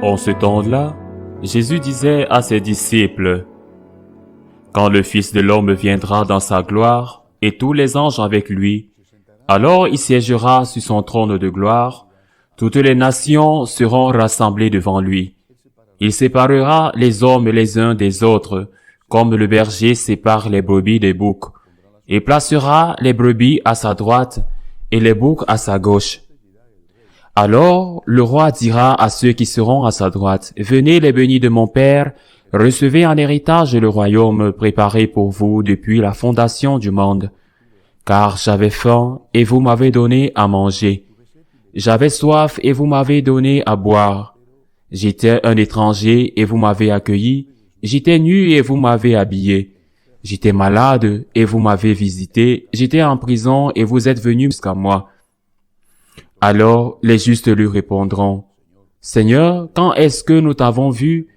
En ce temps-là, Jésus disait à ses disciples, « Quand le Fils de l'homme viendra dans sa gloire, et tous les anges avec lui, alors il siégera sur son trône de gloire, toutes les nations seront rassemblées devant lui. Il séparera les hommes les uns des autres, comme le berger sépare les brebis des boucs, et placera les brebis à sa droite et les boucs à sa gauche. Alors le roi dira à ceux qui seront à sa droite, « Venez les bénis de mon Père, recevez en héritage le royaume préparé pour vous depuis la fondation du monde. Car j'avais faim et vous m'avez donné à manger. J'avais soif et vous m'avez donné à boire. J'étais un étranger et vous m'avez accueilli. J'étais nu et vous m'avez habillé. J'étais malade et vous m'avez visité. J'étais en prison et vous êtes venus jusqu'à moi. » Alors les justes lui répondront, « Seigneur, quand est-ce que nous t'avons vu?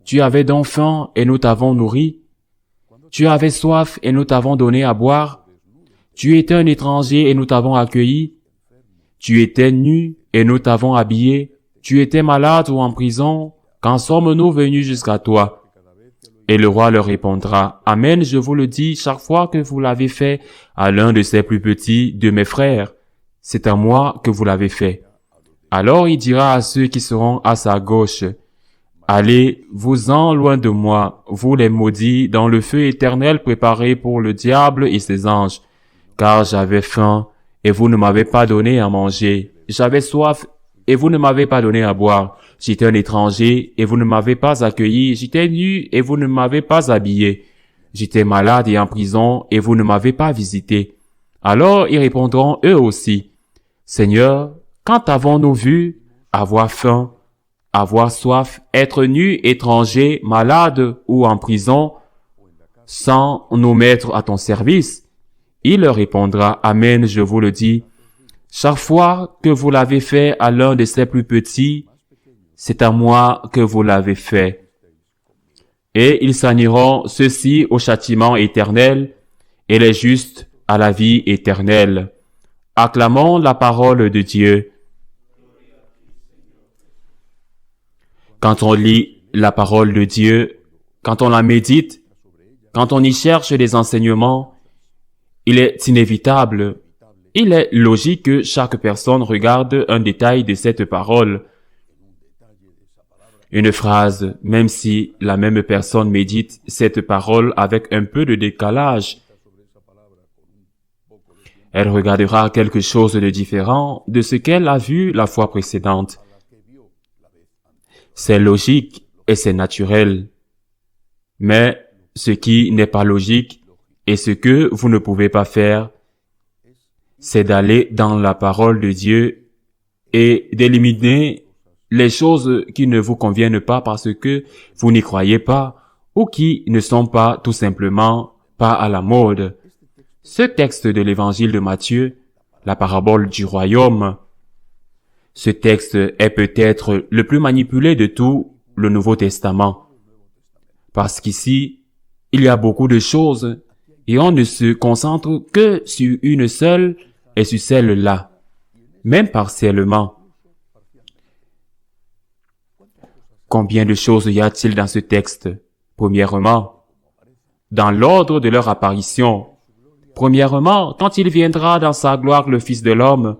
Tu avais donc faim et nous t'avons nourri. Tu avais soif et nous t'avons donné à boire. Tu étais un étranger et nous t'avons accueilli. Tu étais nu et nous t'avons habillé. Tu étais malade ou en prison. Quand sommes-nous venus jusqu'à toi? » Et le roi leur répondra, « Amen, je vous le dis, chaque fois que vous l'avez fait à l'un de ces plus petits de mes frères, c'est à moi que vous l'avez fait. » Alors il dira à ceux qui seront à sa gauche, « Allez-vous-en loin de moi, vous les maudits, dans le feu éternel préparé pour le diable et ses anges. Car j'avais faim, et vous ne m'avez pas donné à manger. J'avais soif, et vous ne m'avez pas donné à boire. J'étais un étranger, et vous ne m'avez pas accueilli. J'étais nu, et vous ne m'avez pas habillé. J'étais malade et en prison, et vous ne m'avez pas visité. » Alors ils répondront eux aussi, « Seigneur, quand avons-nous vu avoir faim, avoir soif, être nus, étrangers, malades ou en prison, sans nous mettre à ton service? » Il leur répondra, « Amen, je vous le dis, chaque fois que vous l'avez fait à l'un de ces plus petits, c'est à moi que vous l'avez fait. » Et ils s'en iront, ceux-ci au châtiment éternel, et les justes à la vie éternelle. Acclamons la parole de Dieu. Quand on lit la parole de Dieu, quand on la médite, quand on y cherche des enseignements, il est inévitable, il est logique que chaque personne regarde un détail de cette parole. Une phrase, même si la même personne médite cette parole avec un peu de décalage, elle regardera quelque chose de différent de ce qu'elle a vu la fois précédente. C'est logique et c'est naturel. Mais ce qui n'est pas logique et ce que vous ne pouvez pas faire, c'est d'aller dans la parole de Dieu et d'éliminer les choses qui ne vous conviennent pas parce que vous n'y croyez pas ou qui ne sont pas tout simplement pas à la mode. Ce texte de l'évangile de Matthieu, la parabole du royaume, ce texte est peut-être le plus manipulé de tout le Nouveau Testament. Parce qu'ici, il y a beaucoup de choses et on ne se concentre que sur une seule et sur celle-là, même partiellement. Combien de choses y a-t-il dans ce texte? Premièrement, dans l'ordre de leur apparition. Premièrement, quand il viendra dans sa gloire le Fils de l'homme.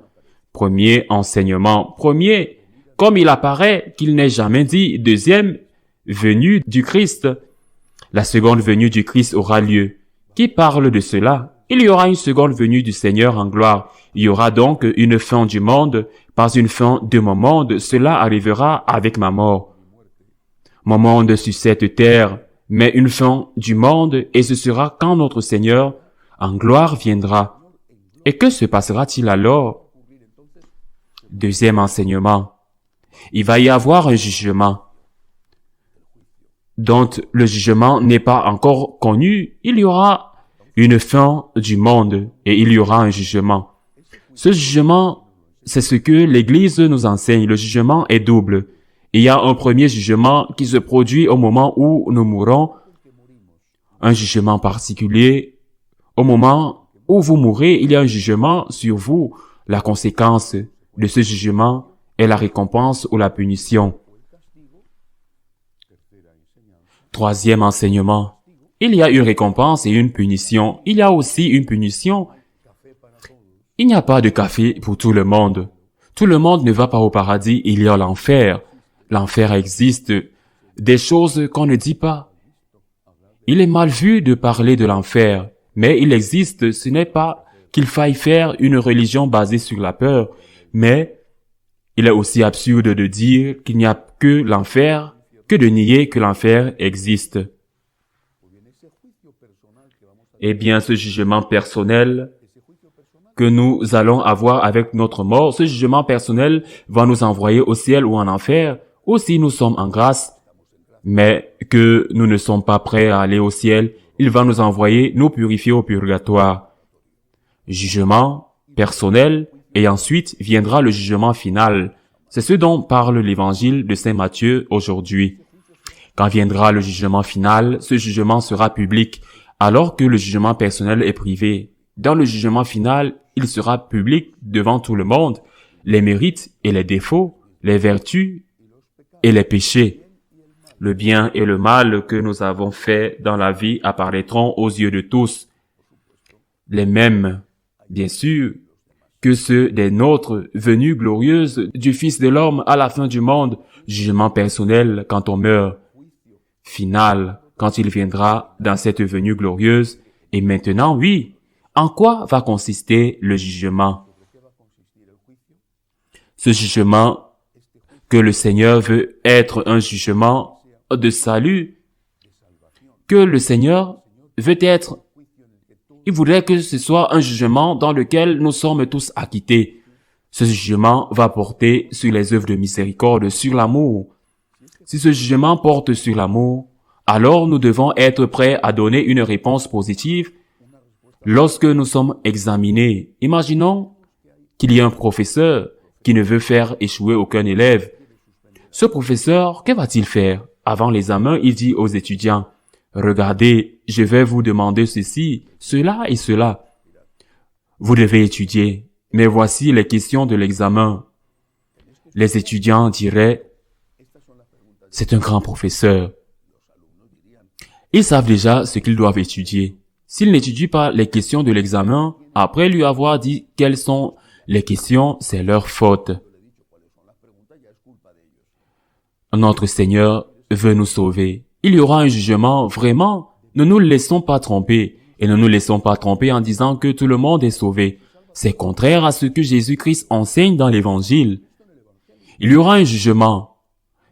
Premier enseignement. Premier, comme il apparaît qu'il n'est jamais dit. Deuxième, venue du Christ. La seconde venue du Christ aura lieu. Qui parle de cela? Il y aura une seconde venue du Seigneur en gloire. Il y aura donc une fin du monde, pas une fin de mon monde. Cela arrivera avec ma mort. Mon monde sur cette terre, mais une fin du monde, et ce sera quand notre Seigneur en gloire viendra. Et que se passera-t-il alors? Deuxième enseignement. Il va y avoir un jugement dont le jugement n'est pas encore connu. Il y aura une fin du monde et il y aura un jugement. Ce jugement, c'est ce que l'Église nous enseigne. Le jugement est double. Il y a un premier jugement qui se produit au moment où nous mourons, un jugement particulier. Au moment où vous mourrez, il y a un jugement sur vous. La conséquence de ce jugement est la récompense ou la punition. Troisième enseignement. Il y a une récompense et une punition. Il y a aussi une punition. Il n'y a pas de café pour tout le monde. Tout le monde ne va pas au paradis, il y a l'enfer. L'enfer existe. Des choses qu'on ne dit pas. Il est mal vu de parler de l'enfer, mais il existe. Ce n'est pas qu'il faille faire une religion basée sur la peur, mais il est aussi absurde de dire qu'il n'y a que l'enfer, que de nier que l'enfer existe. Eh bien, ce jugement personnel que nous allons avoir avec notre mort, ce jugement personnel va nous envoyer au ciel ou en enfer, ou si nous sommes en grâce, mais que nous ne sommes pas prêts à aller au ciel, il va nous envoyer, nous purifier au purgatoire. Jugement personnel, et ensuite viendra le jugement final. C'est ce dont parle l'évangile de Saint Matthieu aujourd'hui. Quand viendra le jugement final, ce jugement sera public, alors que le jugement personnel est privé. Dans le jugement final, il sera public devant tout le monde, les mérites et les défauts, les vertus et les péchés. Le bien et le mal que nous avons fait dans la vie apparaîtront aux yeux de tous. Les mêmes, bien sûr, que ceux des nôtres, venues glorieuses du Fils de l'homme à la fin du monde, jugement personnel quand on meurt, final quand il viendra dans cette venue glorieuse. Et maintenant, oui, en quoi va consister le jugement? Ce jugement que le Seigneur veut être un jugement de salut, que le Seigneur veut être, il voudrait que ce soit un jugement dans lequel nous sommes tous acquittés. Ce jugement va porter sur les œuvres de miséricorde, sur l'amour. Si ce jugement porte sur l'amour, alors nous devons être prêts à donner une réponse positive lorsque nous sommes examinés. Imaginons qu'il y a un professeur qui ne veut faire échouer aucun élève. Ce professeur, que va-t-il faire? Avant l'examen, il dit aux étudiants, « Regardez, je vais vous demander ceci, cela et cela. Vous devez étudier, mais voici les questions de l'examen. » Les étudiants diraient, « C'est un grand professeur. » Ils savent déjà ce qu'ils doivent étudier. S'ils n'étudient pas les questions de l'examen, après lui avoir dit quelles sont les questions, c'est leur faute. Notre Seigneur veut nous sauver. Il y aura un jugement, vraiment. Ne nous laissons pas tromper. Et ne nous laissons pas tromper en disant que tout le monde est sauvé. C'est contraire à ce que Jésus-Christ enseigne dans l'Évangile. Il y aura un jugement.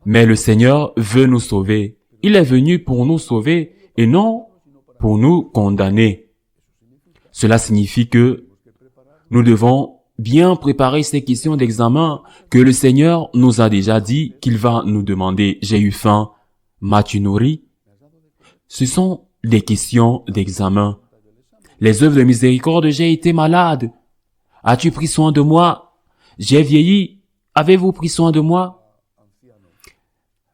Mais le Seigneur veut nous sauver. Il est venu pour nous sauver et non pour nous condamner. Cela signifie que nous devons bien préparer ces questions d'examen que le Seigneur nous a déjà dit qu'il va nous demander. J'ai eu faim, m'as-tu nourri? Ce sont des questions d'examen. Les œuvres de miséricorde, j'ai été malade. As-tu pris soin de moi? J'ai vieilli. Avez-vous pris soin de moi?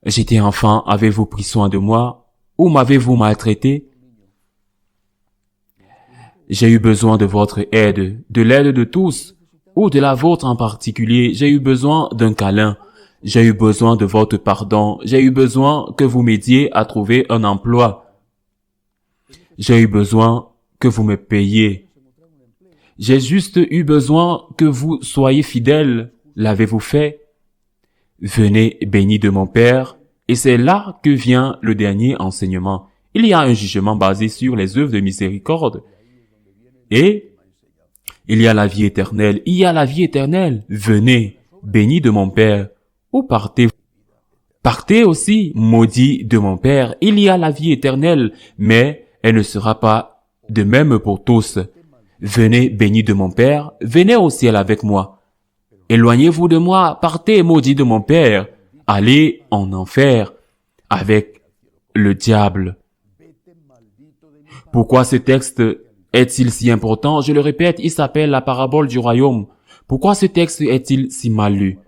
J'étais enfant, avez-vous pris soin de moi? Ou m'avez-vous maltraité? J'ai eu besoin de votre aide, de l'aide de tous, ou de la vôtre en particulier. J'ai eu besoin d'un câlin. J'ai eu besoin de votre pardon. J'ai eu besoin que vous m'aidiez à trouver un emploi. J'ai eu besoin que vous me payiez. J'ai juste eu besoin que vous soyez fidèles. L'avez-vous fait? Venez bénis de mon Père. Et c'est là que vient le dernier enseignement. Il y a un jugement basé sur les œuvres de miséricorde. Et il y a la vie éternelle. Il y a la vie éternelle. Venez, bénis de mon Père. Ou partez. Partez aussi, maudits de mon Père. Il y a la vie éternelle, mais elle ne sera pas de même pour tous. Venez, bénis de mon Père. Venez au ciel avec moi. Éloignez-vous de moi. Partez, maudits de mon Père. Allez en enfer avec le diable. Pourquoi ce texte est-il si important? Je le répète, il s'appelle la parabole du royaume. Pourquoi ce texte est-il si mal lu?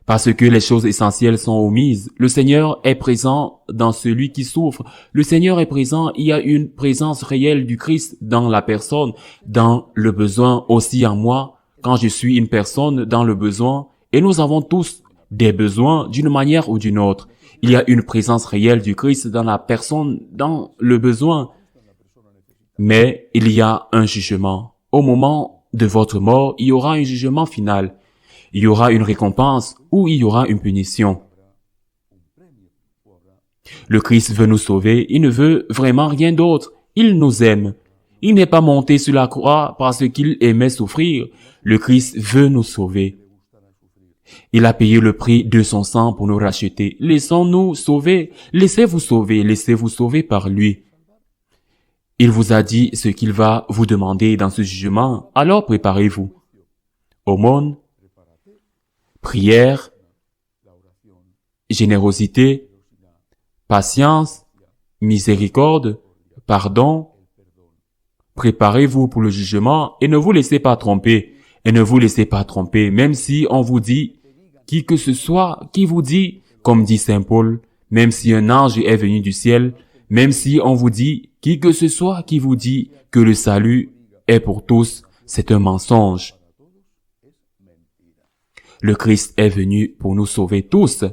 Parce que les choses essentielles sont omises. Le Seigneur est présent dans celui qui souffre. Le Seigneur est présent. Il y a une présence réelle du Christ dans la personne, dans le besoin aussi en moi, quand je suis une personne dans le besoin. Et nous avons tous des besoins d'une manière ou d'une autre. Il y a une présence réelle du Christ dans la personne, dans le besoin. Mais il y a un jugement. Au moment de votre mort, il y aura un jugement final. Il y aura une récompense ou il y aura une punition. Le Christ veut nous sauver, il ne veut vraiment rien d'autre. Il nous aime. Il n'est pas monté sur la croix parce qu'il aimait souffrir. Le Christ veut nous sauver. Il a payé le prix de son sang pour nous racheter. Laissons-nous sauver. Laissez-vous sauver par lui. Il vous a dit ce qu'il va vous demander dans ce jugement, alors préparez-vous. Aumône, prière, générosité, patience, miséricorde, pardon. Préparez-vous pour le jugement et ne vous laissez pas tromper. Et ne vous laissez pas tromper, même si on vous dit, qui que ce soit qui vous dit, comme dit Saint Paul, même si un ange est venu du ciel, même si on vous dit, qui que ce soit qui vous dit que le salut est pour tous, c'est un mensonge. Le Christ est venu pour nous sauver tous.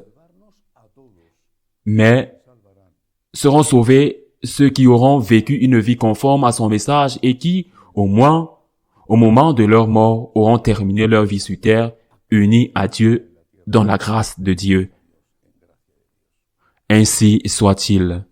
Mais seront sauvés ceux qui auront vécu une vie conforme à son message et qui, au moins, au moment de leur mort, auront terminé leur vie sur terre, unis à Dieu dans la grâce de Dieu. Ainsi soit-il.